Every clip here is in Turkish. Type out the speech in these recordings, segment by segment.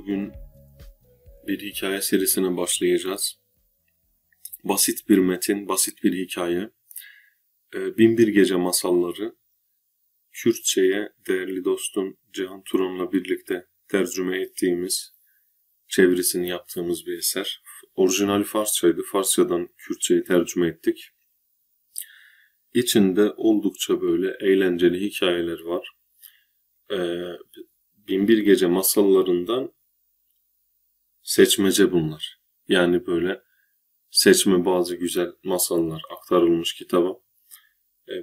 Bugün bir hikaye serisine başlayacağız. Basit bir metin, basit bir hikaye. Binbir Gece Masalları. Kürtçe'ye değerli dostum Cihan Turan'la birlikte tercüme ettiğimiz, çevirisini yaptığımız bir eser. Orijinali Farsçaydı. Farsçadan Kürtçe'ye tercüme ettik. İçinde oldukça böyle eğlenceli hikayeler var. Binbir Gece masallarından seçmece bunlar. Yani böyle seçme bazı güzel masallar aktarılmış kitaba.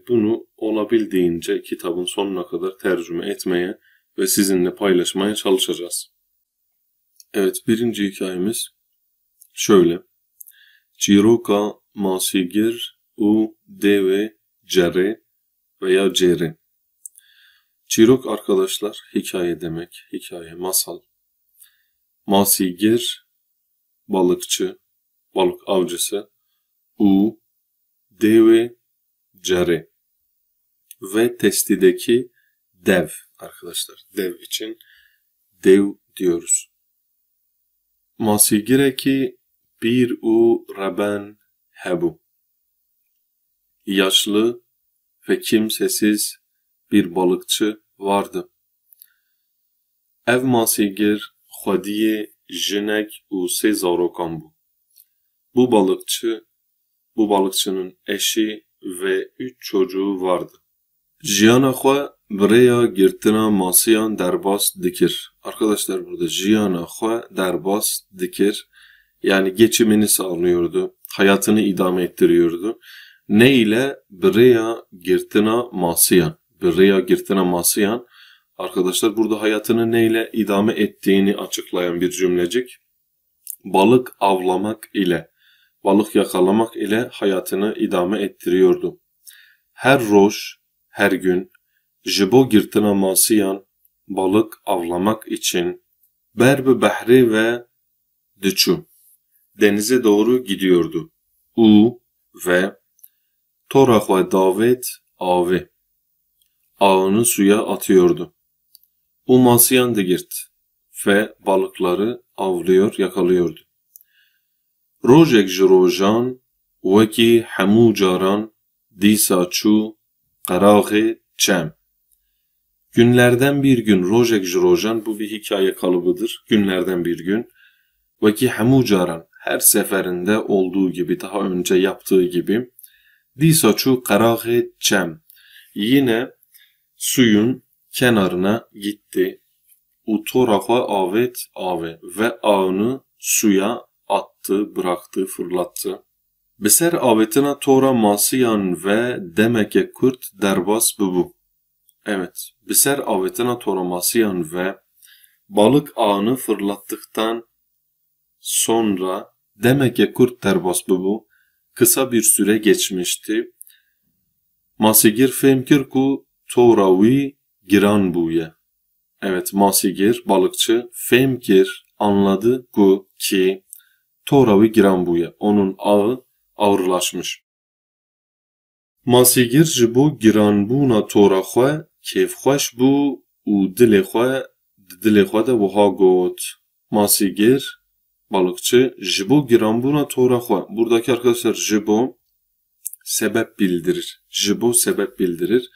Bunu olabildiğince kitabın sonuna kadar tercüme etmeye ve sizinle paylaşmaya çalışacağız. Evet, birinci hikayemiz şöyle. Çiroka masigir u deve cere veya cere. Çirok arkadaşlar hikaye demek, hikaye, masal. Masigir balıkçı, balık avcısı. U deve cere ve testideki dev arkadaşlar. Dev için dev diyoruz. Masigireki bir u raben hebu. Yaşlı ve kimsesiz bir balıkçı vardı. Ev masigir xwediye jinek u sê zarokan bû. Bu balıkçının eşi ve 3 çocuğu vardı. Jiyana xwe birêya girtina masiyan derbas dikir. Arkadaşlar burada jiyana xwe derbas dikir. Yani geçimini sağlıyordu. Hayatını idame ettiriyordu. Ne ile? Birêya girtina masiyan. Birêya girtina masiyan. Arkadaşlar burada hayatını neyle idame ettiğini açıklayan bir cümlecik. Balık avlamak ile, balık yakalamak ile hayatını idame ettiriyordu. Her roş, her gün, jibo girtina masiyan, balık avlamak için, berbi bahri ve diçu, denize doğru gidiyordu. U ve torak ve davet avi, ağını suya atıyordu. U masiyan digirt ve balıkları avlıyor, yakalıyordu. Rojek jirojan veki hemû caran dîsa çû qerâxê çem. Günlerden bir gün rojek jirojan, bu bir hikaye kalıbıdır. Günlerden bir gün. Veki hemû caran, her seferinde olduğu gibi, daha önce yaptığı gibi. Dîsa çû qerâxê çem. Yine suyun kenarına gitti. Utorafa avet ave ve ağını suya attı, bıraktı, fırlattı. Beser avetina tora masiyan ve demeke kurt derbas bubu. Evet, beser avetina tora masiyan ve balık ağını fırlattıktan sonra demeke kurt derbas bubu kısa bir süre geçmişti. Masigir femkir ku toravi giran buye. Evet, masigir balıkçı femkir anladı ki toravi giran buye, onun ağı ağırlaşmış. Masigir ji bo giranbûna tora xwe kêfxweş bû û dilê xwe de wiha got. Masigir balıkçı ji bo giranbûna tora xwe. Buradaki arkadaşlar ji bo sebep bildirir. Ji bo sebep bildirir.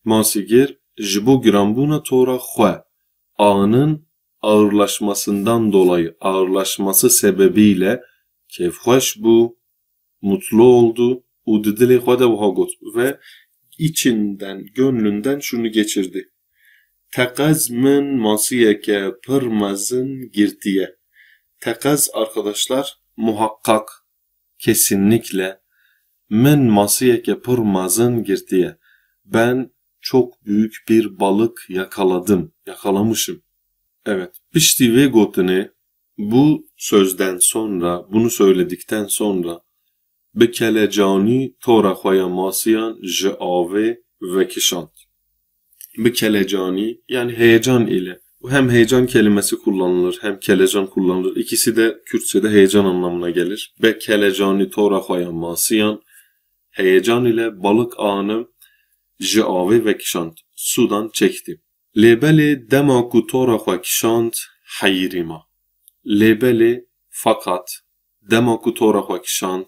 Masigir ji bo giranbûna tora xwe, ağının ağırlaşmasından dolayı, ağırlaşması sebebiyle kêfxweş bû, mutlu oldu. U dilê xwe de wiha got ve içinden, gönlünden şunu geçirdi. Teqez min masiyeke pir mezin girtiye. Teqez arkadaşlar muhakkak, kesinlikle. Min masiyeke pir mezin girtiye. Ben çok büyük bir balık yakaladım, yakalamışım. Evet, pişti ve gotine, bu sözden sonra, bunu söyledikten sonra bi kelecani tora xweya masiyan ji avê vekişand. Bi kelecani yani heyecan ile. Hem heyecan kelimesi kullanılır hem kelecan kullanılır. İkisi de Kürtçe'de heyecan anlamına gelir. Be kelecani tora xweya masiyan, heyecan ile balık ağını ji avê vekişand, sudan çekti. Lêbelê dema ku tora xwe kişand heyîrîma. Lebeli fakat dema ku tora xwe kişand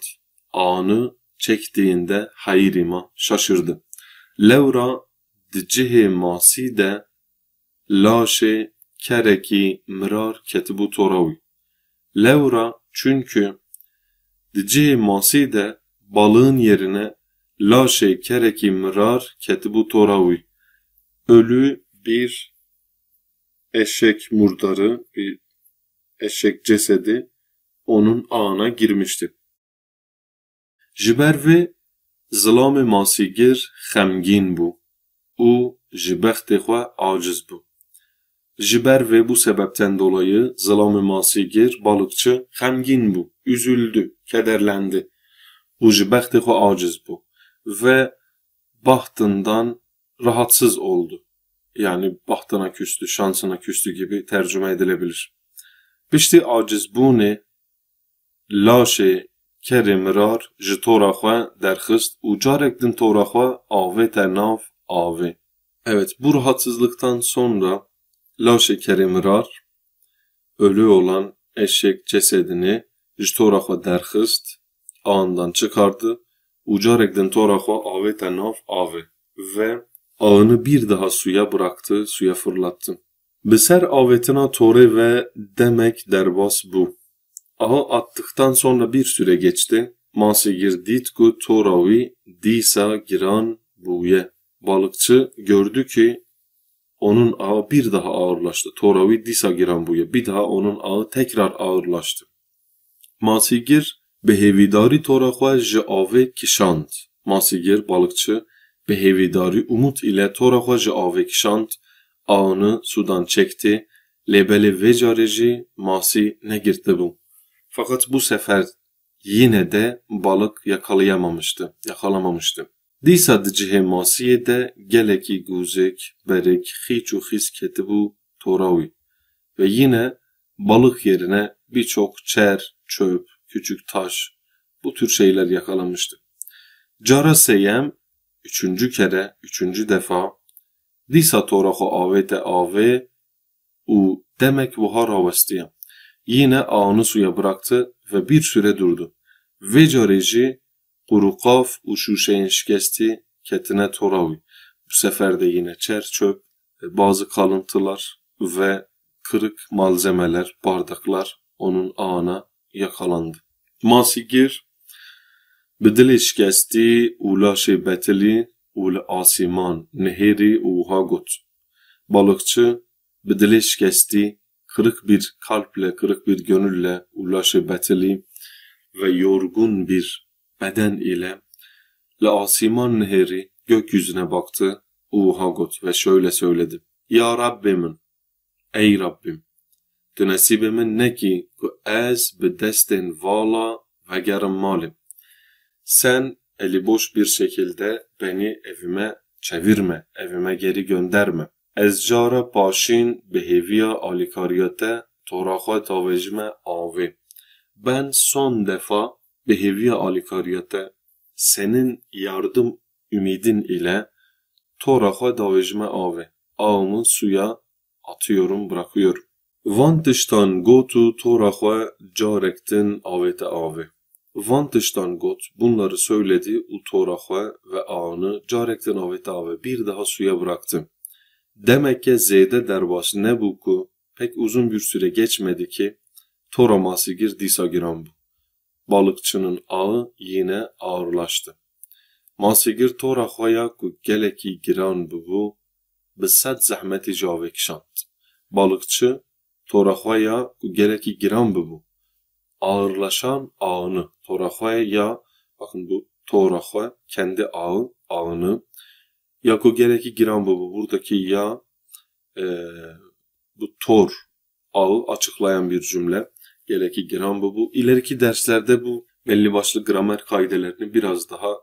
anı çektiğinde hayrîma şaşırdı. Lewra di cihê masî de laşê kerekî mirar ketibû tora wî. Lewra çünkü di cihê masî de balığın yerine laşê kerekî mirar ketibû tora wî. Ölü bir eşek murdarı, bir eşek cesedi onun ağına girmişti. Ji ber vê zilamê masîgir xemgîn bû û ji bextê xwe aciz bû. Ji ber vê bu sebepten dolayı zilam-ı masîgir balıkçı xemgîn bû, üzüldü, kederlendi. û ji bextê xwe aciz bû ve bahtından rahatsız oldu. Yani bahtına küstü, şansına küstü gibi tercüme edilebilir. Piştî acizbûnê laşê kerê mirar ji tora xwe derxist û carek din tora xwe avête nav avê. Evet, bu rahatsızlıktan sonra laşê kerê mirar, ölü olan eşek cesedini ji tora xwe derxist, ağından çıkardı û carek din tora xwe avête nav avê ve ağını bir daha suya bıraktı, suya fırlattı. Bi ser avêtina torê ve demek derbas bû. Ağı attıktan sonra bir süre geçti. Masîgir dît ku tora wî dîsa giran bûye. Balıkçı gördü ki onun ağı bir daha ağırlaştı. Tora wî dîsa giran bûye. Bir daha onun ağı tekrar ağırlaştı. Masîgir bi hêvîdarî tora xwe ji avê kişand. Masîgir balıkçı bi hêvîdarî umut ile tora xwe ji avê kişand. Ağını sudan çekti. Lebeli vê carê jî masî negirtibû. Fakat bu sefer yine de balık yakalamamıştı. Dîsa di cihê masiyê de gelekî gûzek, berek, xîç û xîs ketibû tora wî. Ve yine balık yerine birçok çer, çöp, küçük taş, bu tür şeyler yakalamıştı. Cara seyem, üçüncü defa, dîsa tora xwe avête avê û demek wiha rawestiye. Yine ağını suya bıraktı ve bir süre durdu. Vê carê jî quruqaf û şûşeyên şikestî ketine tora wî. Bu sefer de yine çer çöp, bazı kalıntılar ve kırık malzemeler, bardaklar onun ağına yakalandı. Masîgir bi dilê şikestî û laşê betilî û li asîman nehêrî û wiha got. Balıkçı bi dilê şikestî, kırık bir kalple, kırık bir gönülle, laşê betilî ve yorgun bir beden ile li asîman nehêrî gökyüzüne baktı û wiha got ve şöyle söyledi. Ya Rabbimin, ey Rabbim, tu nesîbê min nekî ku ez bi destên vala vegerim malê. Sen eli boş bir şekilde beni evime çevirme, evime geri gönderme. Ez cara paşîn bi hêviya alîkariyete tora xwe davêjime avê. Ben son defa bi hêviya alîkariyete senin yardım ümidin ile tora xwe davêjime avê. Ağımı suya atıyorum, bırakıyorum. Van tiştan gotu tora xwe carek din avête avê. Van tiştan got bunları söyledi û tora xwe ve ağını carek din avête avê bir daha suya bıraktı. Demek ki zêde derbas nebû ku pek uzun bir süre geçmedi ki tora masîgir dîsa giran bû. Balıkçının ağı yine ağırlaştı. Masîgir tora xwe ya ku gelekî giran bû bi sed zehmetî jî avê kişand. Balıkçı tora xwe ya ku gelekî giran bû ağırlaşan ağını tora xwe ya, bakın bu tora xwe kendi ağını ya ku gelekî giran bû, buradaki ya bu tor ağı açıklayan bir cümle. Gelekî giran bû. İleriki derslerde bu belli başlı gramer kaidelerini biraz daha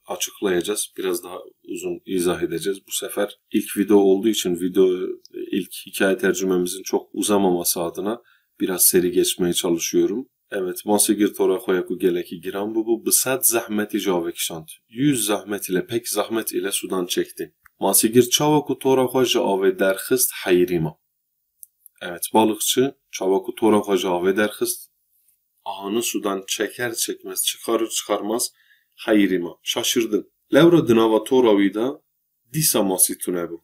açıklayacağız. Biraz daha uzun izah edeceğiz. Bu sefer ilk video olduğu için ilk hikaye tercümemizin çok uzamaması adına biraz seri geçmeye çalışıyorum. Evet, masîgir tora xwe ya ku gelekî giran bû bi sed zehmetî jî avê kişand. 100 zahmet ile, pek zahmet ile sudan çekti. Masîgir çawa ku tora xwe ji avê derxist heyrîma. Evet, balıkçı çavaku tora xwe javê derxist. Ahını sudan çeker çekmez, çıkarır çıkarmaz hayrima. Şaşırdı. Levra dınava tora wî da dîsa masî tune bû.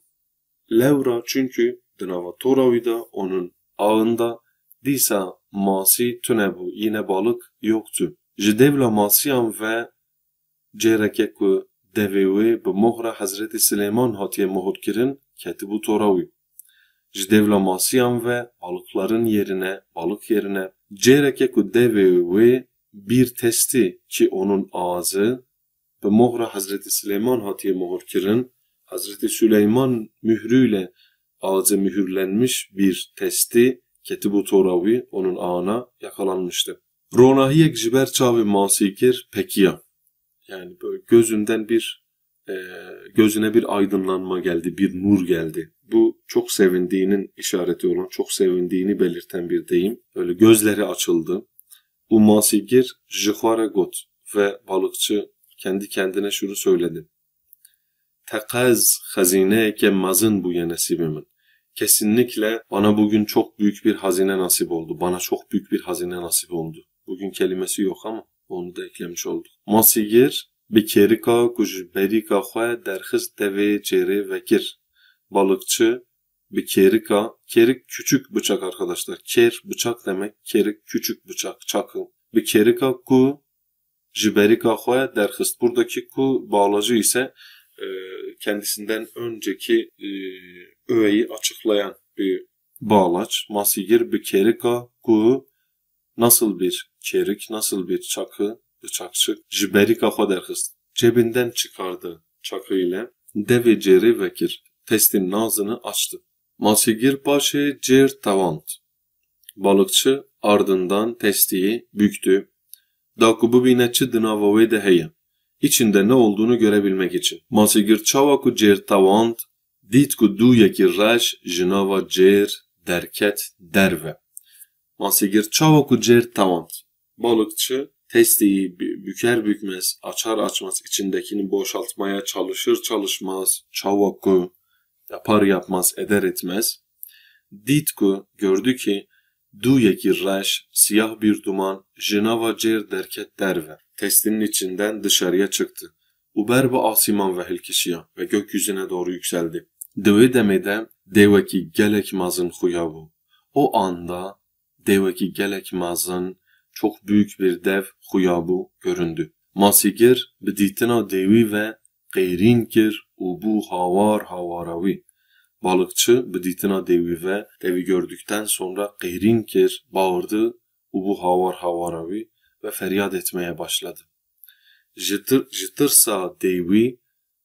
Levra çünkü dınava tora wî da onun ağında dîsa masî tune bû. Yine balık yoktu. Ji devla masiyan ve cereke ku devê wê bi mohra Hazretî Süleyman hatiye mohurkirin ketibû tora wî. Ji devla masiyan ve balık yerine cereke ku devê wê bir testi ki onun ağzı bi mohra Hazretî Süleyman hatiye mohurkirin, Hazretî Süleyman mührüyle ağzı mühürlenmiş bir testi ketibû tora wî onun ağına yakalanmıştı. Ronahiyek ji ber çavê masîkir pekiya. Yani böyle gözüne bir aydınlanma geldi, bir nur geldi. Bu çok sevindiğinin işareti olan, çok sevindiğini belirten bir deyim. Öyle gözleri açıldı. Bu masigir jixware got ve balıkçı kendi kendine şunu söyledi. Tekaz hazineyeke mazın bu ye nasibimin. Kesinlikle bana bugün çok büyük bir hazine nasip oldu. Bana çok büyük bir hazine nasip oldu. Bugün kelimesi yok ama onu da eklemiş olduk. Masigir bi kerika ku ji berîka xwe derxist devê cerê vekir. Balıkçı bir kerika, kerik küçük bıçak arkadaşlar. Ker bıçak demek, kerik küçük bıçak, çakı. Bir kerika ku ji berîka xwe derxist. Buradaki ku bağlacı ise kendisinden önceki öğeyi açıklayan bir bağlaç. Masigir bir kerika ku nasıl bir kerik, nasıl bir çakı, bıçakçı. Ji berîka xwe derxist. Cebinden çıkardı çakı ile devê cerê vekir. Testin ağzını açtı. Masigir paşê cer tavand. Balıkçı ardından testiyi büktü. Da ku bibîne çi dınava wê de heye. İçinde ne olduğunu görebilmek için. Masigir çawa ku cer tavand dît ku du yekî reş ji nava cer derket derve. Masigir çawa ku cer tavand. Balıkçı testiyi büker bükmez, açar açmaz içindekini boşaltmaya çalışır çalışmaz. Çawa ku yapar yapmaz, eder etmez. Ditku gördü ki du yekî reş, siyah bir duman, jinava cer derket derve. Testinin içinden dışarıya çıktı. Uber bu asiman ve hilkişiya ve gökyüzüne doğru yükseldi. Döve demede deveki gelek mazın huyavu. O anda deveki gelek mazın çok büyük bir dev huyavu göründü. Masigir biditina devi ve qeyrin kir u bu havaravi. Balıkçı biditina devi ve devi gördükten sonra qeyrin kir bağırdı u bu havaravi ve feryat etmeye başladı. Jitırsa devi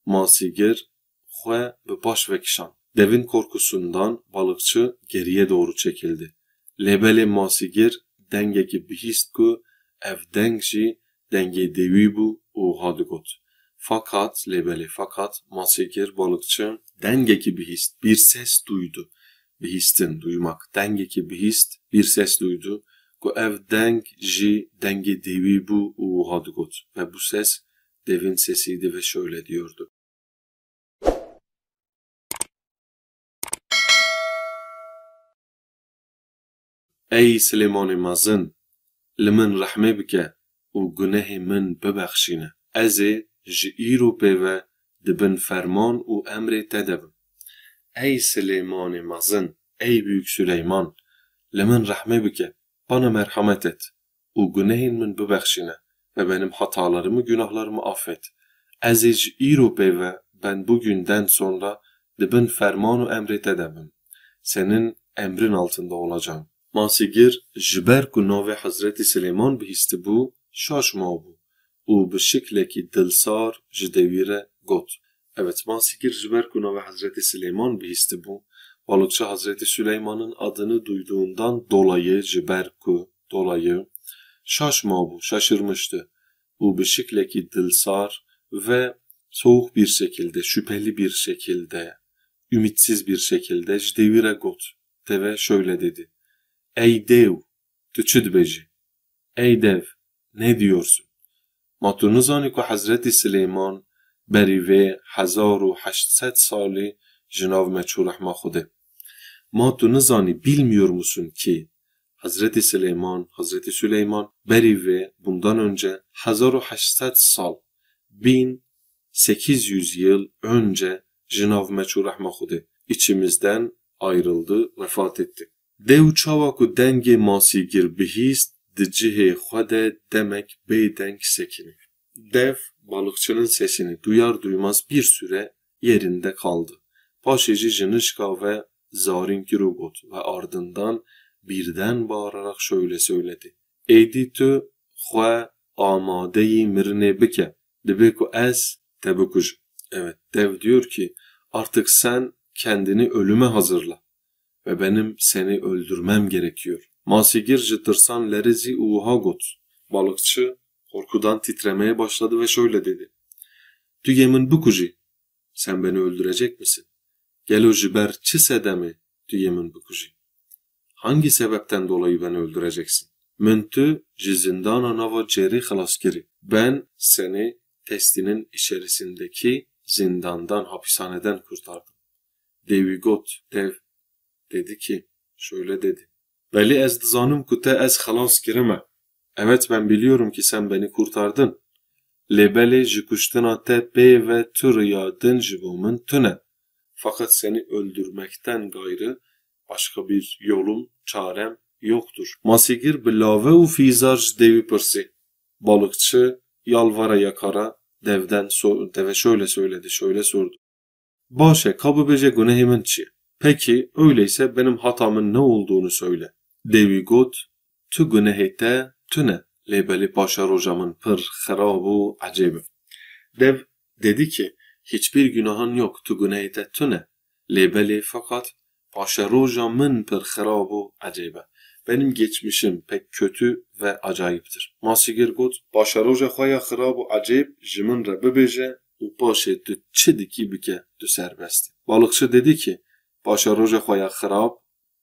masigir xwe bi baş vekişan. Devin korkusundan balıkçı geriye doğru çekildi. Lebelê masigir dengekî bihîst ku ev deng jî dengê devî bû û hadigot. Fakat masigir balıkçı dengeki bihist bir ses duydu. Bihistin duymak. Dengeki bihist bir ses duydu. Ku ev deng ji denge devi bu u hadigot. Ve bu ses devin sesiydi ve şöyle diyordu. Ey Süleyman-ı Mazın, limin rahme bike u günehi min bebexşine. Ezi ji îro pêve dibin ferman û emrê te debim. Ey Süleyman-ı Mazın, ey Büyük Süleyman, li min rahme bike, bana merhamet et. û günehên min bibexşine ve benim hatalarımı, günahlarımı affet. Ez ê ji îro pêve, ben bugünden sonra dibin ferman û emrê te debim. Senin emrin altında olacağım. Masigir ji ber ku navê Hazretî Süleyman bihîstî bû, şaşma bû. U bi şiklekî dilsar ji devî re got. Evet, masigir ji ber ku navê Hazretî Süleyman bihîstî bû, balıkçı Hazreti Süleyman'ın adını duyduğundan dolayı ji ber ku dolayı şaşma bû, şaşırmıştı. U bi şiklekî dilsar ve soğuk bir şekilde, şüpheli bir şekilde, ümitsiz bir şekilde ji devî re got. Deve şöyle dedi. Ey dev, tu çi dibêjî? Ey dev, ne diyorsun? Ma tu nizanî ku Hazretî Süleyman berî vê 1800 salî ji nav me çû rehma Xwedê. Ma tu nizani, bilmiyor musun ki Hazreti Süleyman beri ve bundan önce 1800 sal 1800 yıl önce Jinav meçhu rahme xude içimizden ayrıldı, vefat etti. Dev çava ku denge masigir bihist di cihê xwe de demek bêdeng sekini. Dev balıkçının sesini duyar duymaz bir süre yerinde kaldı. Paşeci jınışka ve zarin kirugot ve ardından birden bağırarak şöyle söyledi. Eydi tu xwe amadeyi mirne bike dibe ku ez te bikujim. Evet, dev diyor ki artık sen kendini ölüme hazırla ve benim seni öldürmem gerekiyor. Masigir jıtırsan lerizi uha got. Balıkçı korkudan titremeye başladı ve şöyle dedi. Tu yemin bikuji. Sen beni öldürecek misin? Gel o jiber çi sedemi tu yemin bikuji. Hangi sebepten dolayı beni öldüreceksin? Müntü jizindana nava ceri halaskiri. Ben seni testinin içerisindeki zindandan, hapishaneden kurtardım. Devigot, dev dedi ki, şöyle dedi. Beli ez dizanım ku te ez halas kirime. Evet, ben biliyorum ki sen beni kurtardın. Lebeli jikuştina te pey ve türüyadın jibumun tüne. Fakat seni öldürmekten gayrı başka bir yolum, çarem yoktur. Masigir bilave u fizarj devi pırsi. Balıkçı yalvara yakara deve şöyle söyledi, şöyle sordu. Başe kabıbece günehimin çi. Peki öyleyse benim hatamın ne olduğunu söyle. Devi got, tu günehete tüne. Lebeli paşa hocamın pır harabu acebe. Dev dedi ki, hiçbir günahın yok, tu günehete tüne. Lebeli fakat paşa hocamın pır harabu acebe. Benim geçmişim pek kötü ve acayiptir. Masigir got, paşa hoca xaya harabu acayip jimin re bibêje u paşê tu çi dikî bike tu serbest. Balıkçı dedi ki, paşa hoca xaya harab,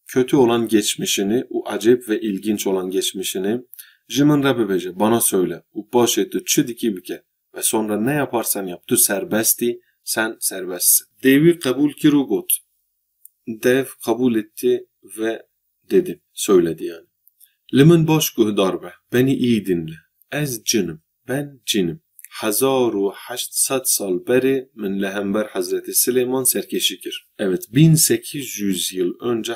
kötü olan geçmişini, o acayip ve ilginç olan geçmişini jimin re bibêje, bana söyle. U paşê tu çi dikî bike ve sonra ne yaparsan yap, tu serbesti, sen serbestsin. Devi kabul kiru got. Dev kabul etti ve dedi, söyledi yani. Limin baş guhdar be, beni iyi dinle. Ez cinim, ben cinim. 1800 sal beri min lehember Hazreti Süleyman serkeşikir. Evet, 1800 yıl önce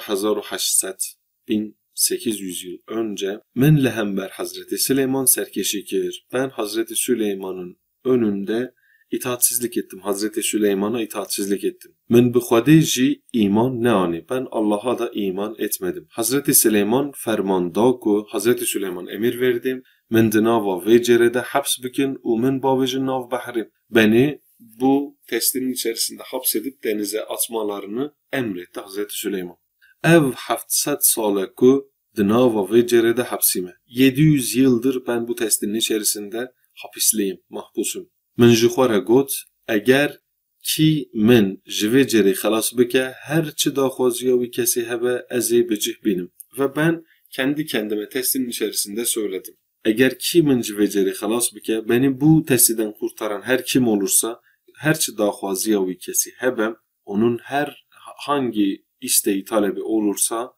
1800 yıl önce min lehember Hazreti Süleyman serkeşikir. Ben Hazreti Süleyman'ın önünde itaatsizlik ettim. Hazreti Süleyman'a itaatsizlik ettim. Min bi Xwedê jî iman neanî. Ben Allah'a da iman etmedim. Hazreti Süleyman fermanda ku Hazreti Süleyman emir verdim. Min di nava vê cerede haps bikin û min bavêjin nav behrê. Beni bu testinin içerisinde hapsedip denize atmalarını emretti Hazreti Süleyman. Ev 700 sale ku di nava vê cerede hapsime. 700 yıldır ben bu testinin içerisinde hapisliyim, mahpusum. Min ji xwe re got, eger kî min ji vê cerê xelas bike, her çi daxwaziya wî kesî hebe ez ê bicih bînim. Ve ben kendi kendime testinin içerisinde söyledim. Eğer ki min ji vê cerê xelas bike, beni bu testiden kurtaran her kim olursa, her çi daxwaziya wî kesî hebem, onun her hangi isteği talebi olursa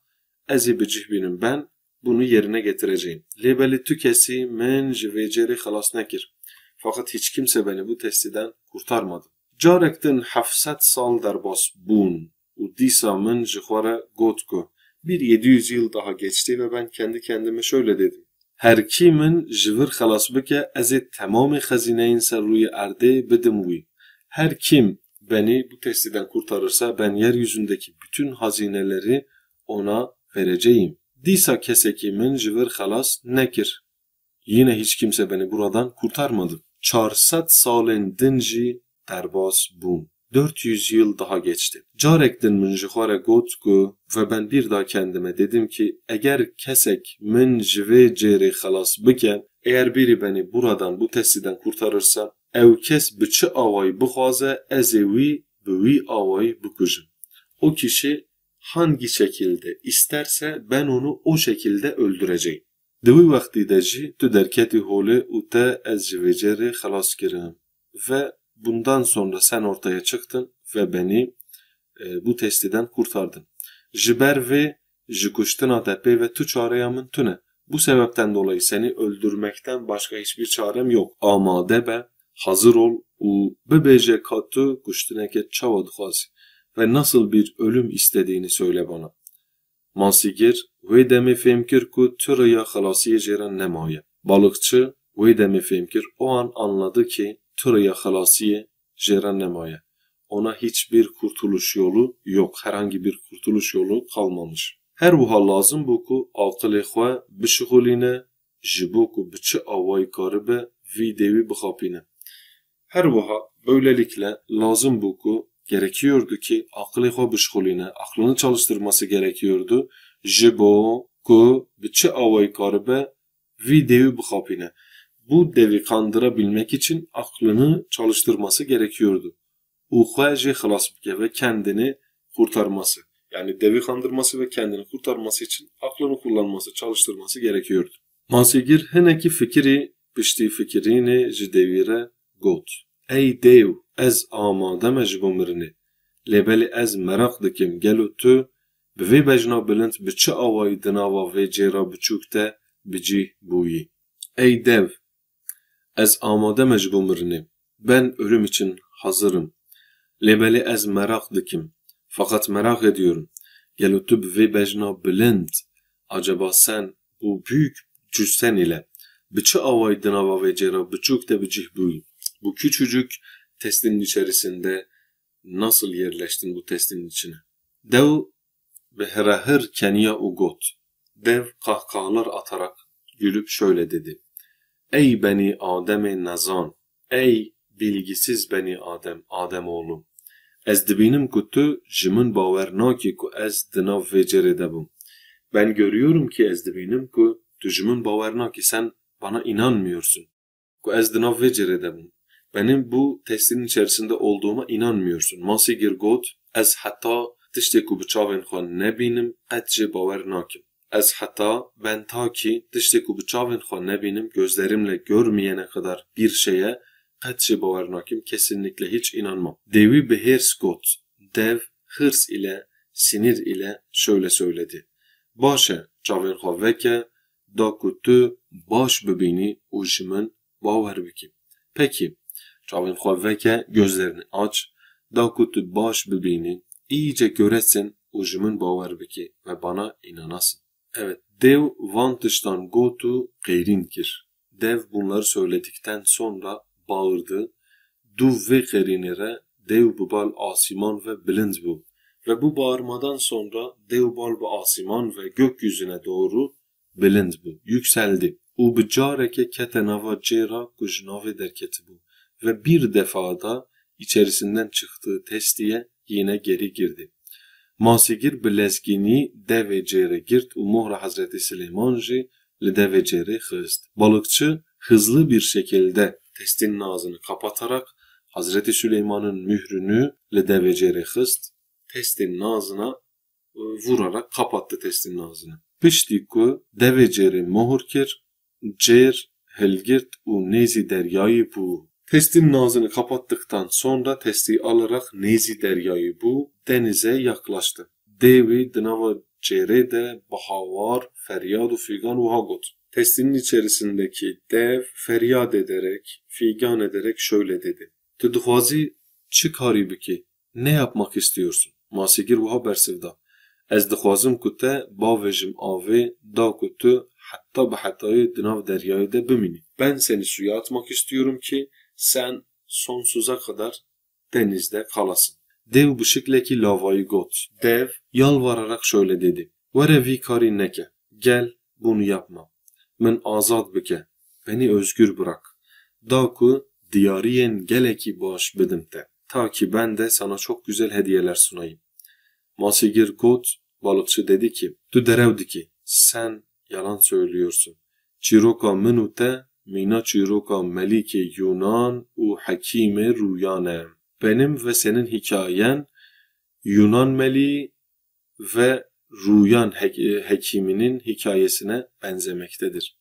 ez ê bicih bînim, ben bunu yerine getireceğim. Lêbelî tu kesî min ji vê cerê xelas nekir. Fakat hiç kimse beni bu testiden kurtarmadı. Carektin 700 sal derbas bûn û dîsa min ji xwe re got ku bir 700 yıl daha geçti ve ben kendi kendime şöyle dedim. Her kimin ji vir xelas bike ez ê temamê xezineyên ser rûyê erdê bidim wî. Her kim beni bu testiden kurtarırsa ben yeryüzündeki bütün hazineleri ona vereceğim. Dîsa kesekî min ji vir xelas nekir. Yine hiç kimse beni buradan kurtarmadı. 400 salên din jî derbas bûn. 400 yıl daha geçti. Carek din min ji xwe re got ku ve ben bir daha kendime dedim ki eğer kesek min ji vê cerê xelas bike, eğer biri beni buradan bu testiden kurtarırsa ew kes bi çi awayî bixwaze ez ê wî bi wî awayî bikujim. O kişi hangi şekilde isterse ben onu o şekilde öldüreceğim. Di wî wextî de jî tu derketî holê û te ez ji vê cerê xelas kirim. Ve bundan sonra sen ortaya çıktın ve beni bu testiden kurtardın. ji ber ve ji kuştina te pê ve tu çareya min tune. Bu sebepten dolayı seni öldürmekten başka hiçbir çarem yok. Amade be, hazır ol û bibêje ka tu kuştineke çawa dixwazî ve nasıl bir ölüm istediğini söyle bana. Masîgir wê demê fêm kir ku tu rêya xelasiyê jê re nemaye. Balıkçı wê demê fêm kir o an anladı ki tu rêya xelasiyê jê re nemaye. Ona hiçbir kurtuluş yolu yok. Herhangi bir kurtuluş yolu kalmamış. Her buha lazım bu ku aqilê xwe bişixulîne ji bo ku bi çi awayî karibe vî devî bixapîne. Her buha böylelikle lazım bu ku gerekiyordu ki aqilê xwe bişixulîne, aklını çalıştırması gerekiyordu ji bo ku bi çi awayî karibe vî devî bixapîne. Bu devi kandırabilmek için aklını çalıştırması gerekiyordu. U xwe jê xilas bike ve kendini kurtarması. Yani devi kandırması ve kendini kurtarması için aklını kullanması, çalıştırması gerekiyordu. Masîgir hinekî fikirî piştî fikirînê ji devî re got. Ey dev, ez amade me ji bo mirinê. Lêbelê ez merak dikim gelo tu bi vê bejna bilind bi çi awayî di nava vê cêra biçûk te bicî bûyî. Ey dev, ez amade me ji bo mirinê. Ben ölüm için hazırım. Lêbelê ez merak dikim. Fakat merak ediyorum. Gelo tu bi vê bejna bilind. Acaba sen bu büyük cüssen ile bi çi awayî di nava vê cêra biçûk te bicî bûyî. Bu küçücük testinin içerisinde nasıl yerleştin bu testin içine? Dev bi hirehir keniya û got. Dev kahkahalar atarak gülüp şöyle dedi. Ey beni Adem-i nezan. Ey bilgisiz beni Adem, Ademoğlu. Ez dibînim ku tu ji min bawer nakî ku ez di nav vê cerê de bûm. Ben görüyorum ki ez dibînim ku tu ji min bawer nakî, sen bana inanmıyorsun. Ku ez di nav vê cerê de bûm. Benim bu testin içerisinde olduğuma inanmıyorsun. Masîgir got, ez heta tiştê ku bi çavên xwe nebînim qet jê bawer nakim. Ez heta ben ta ki tiştê ku bi çavên xwe nebînim, gözlerimle görmeyene kadar bir şeye qet jê bawer nakim, kesinlikle hiç inanmam. Devî bi hêrs got. Dev hırs ile, sinir ile şöyle söyledi. Baş e, çavên xwe veke, da ku tu baş bibînî û ji min bawer bikî. Peki, çavên xwe veke, gözlerini aç, da ku tu baş bibînî, iyice göresin û ji min bawer bikî ve bana inanasın. Evet, dev van tiştan got û qeyrîn kir. Dev bunları söyledikten sonra bağırdı. Du vê qeyrînê re dev bibal asiman ve bilind bû. Ve bu bağırmadan sonra dev bal bi asiman ve gökyüzüne doğru bilind bû, yükseldi. û bi careke kete nava cêra ku ji navê derketibû. Ve bir defada içerisinden çıktığı testiye yine geri girdi. Masîgir bi lezgînî devê cêrê girt û mohra Hazreti Süleyman jî li devê cêrê xist. Balıkçı hızlı bir şekilde testinin ağzını kapatarak Hazreti Süleyman'ın mührünü li devê cêrê xist. Testinin ağzına vurarak kapattı testinin ağzını. Piştî ku devê cêrê mohur kir, cêr hilgirt û nêzî deryayê bû. Testinin ağzını kapattıktan sonra testi alarak Nezi Deryayı bu denize yaklaştı. Devi dinava cêrê de bahavar, feryad û figan wiha got. Testinin içerisindeki dev feryat ederek, figan ederek şöyle dedi. Tu dixwazî çi karî bikî? Ne yapmak istiyorsun? Masîgir wiha bersivda. Ez dixwazim ku te bavê jim avê da ku tu heta bi hetayê di nav deryayê de bimînî. Ben seni suya atmak istiyorum ki sen sonsuza kadar denizde kalasın. Dev bu şekleki lavayı got. Dev yalvararak şöyle dedi. Vere vi karî neke. Gel bunu yapma. Min azad bike. Beni özgür bırak. Da ku diyariyen geleki baş bidim te. Ta ki ben de sana çok güzel hediyeler sunayım. Masîgir got, balıkçı dedi ki, tu derevdi ki, sen yalan söylüyorsun. Çiroka minu te Mina çiroka melike Yunan u hakime ruyane. Benim ve senin hikayen Yunan meliği ve Ruyan hekiminin hikayesine benzemektedir.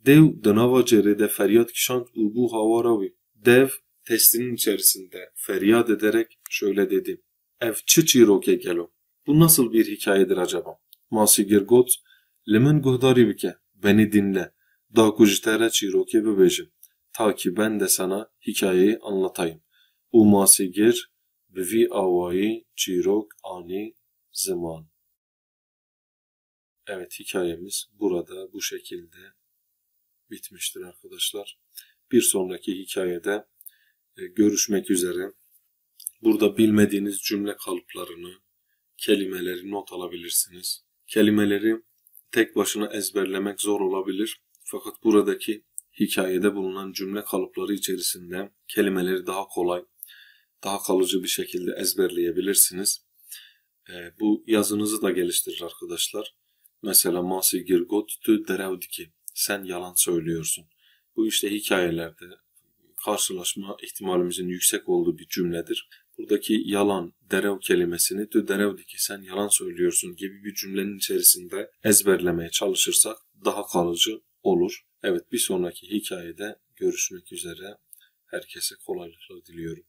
Dev dinava cerede feryat kişant u bu havaravi. Dev testinin içerisinde feryat ederek şöyle dedi. Ev çi çiroke gelo. Bu nasıl bir hikayedir acaba? Masî gir got, li min guhdarî bike, beni dinle. Da ku ji te re çîrokê bibêjim. Ta ki ben de sana hikayeyi anlatayım. û masî gir, bi vî awayî çîrok anî zaman. Evet, hikayemiz burada bu şekilde bitmiştir arkadaşlar. Bir sonraki hikayede görüşmek üzere. Burada bilmediğiniz cümle kalıplarını, kelimeleri not alabilirsiniz. Kelimeleri tek başına ezberlemek zor olabilir. Fakat buradaki hikayede bulunan cümle kalıpları içerisinde kelimeleri daha kolay, daha kalıcı bir şekilde ezberleyebilirsiniz. Bu yazınızı da geliştirir arkadaşlar. Mesela masî gir got tu derew dikî. Sen yalan söylüyorsun. Bu işte hikayelerde karşılaşma ihtimalimizin yüksek olduğu bir cümledir. Buradaki yalan, derev kelimesini tu derew dikî, sen yalan söylüyorsun gibi bir cümlenin içerisinde ezberlemeye çalışırsak daha kalıcı olur. Evet, bir sonraki hikayede görüşmek üzere. Herkese kolaylıklar diliyorum.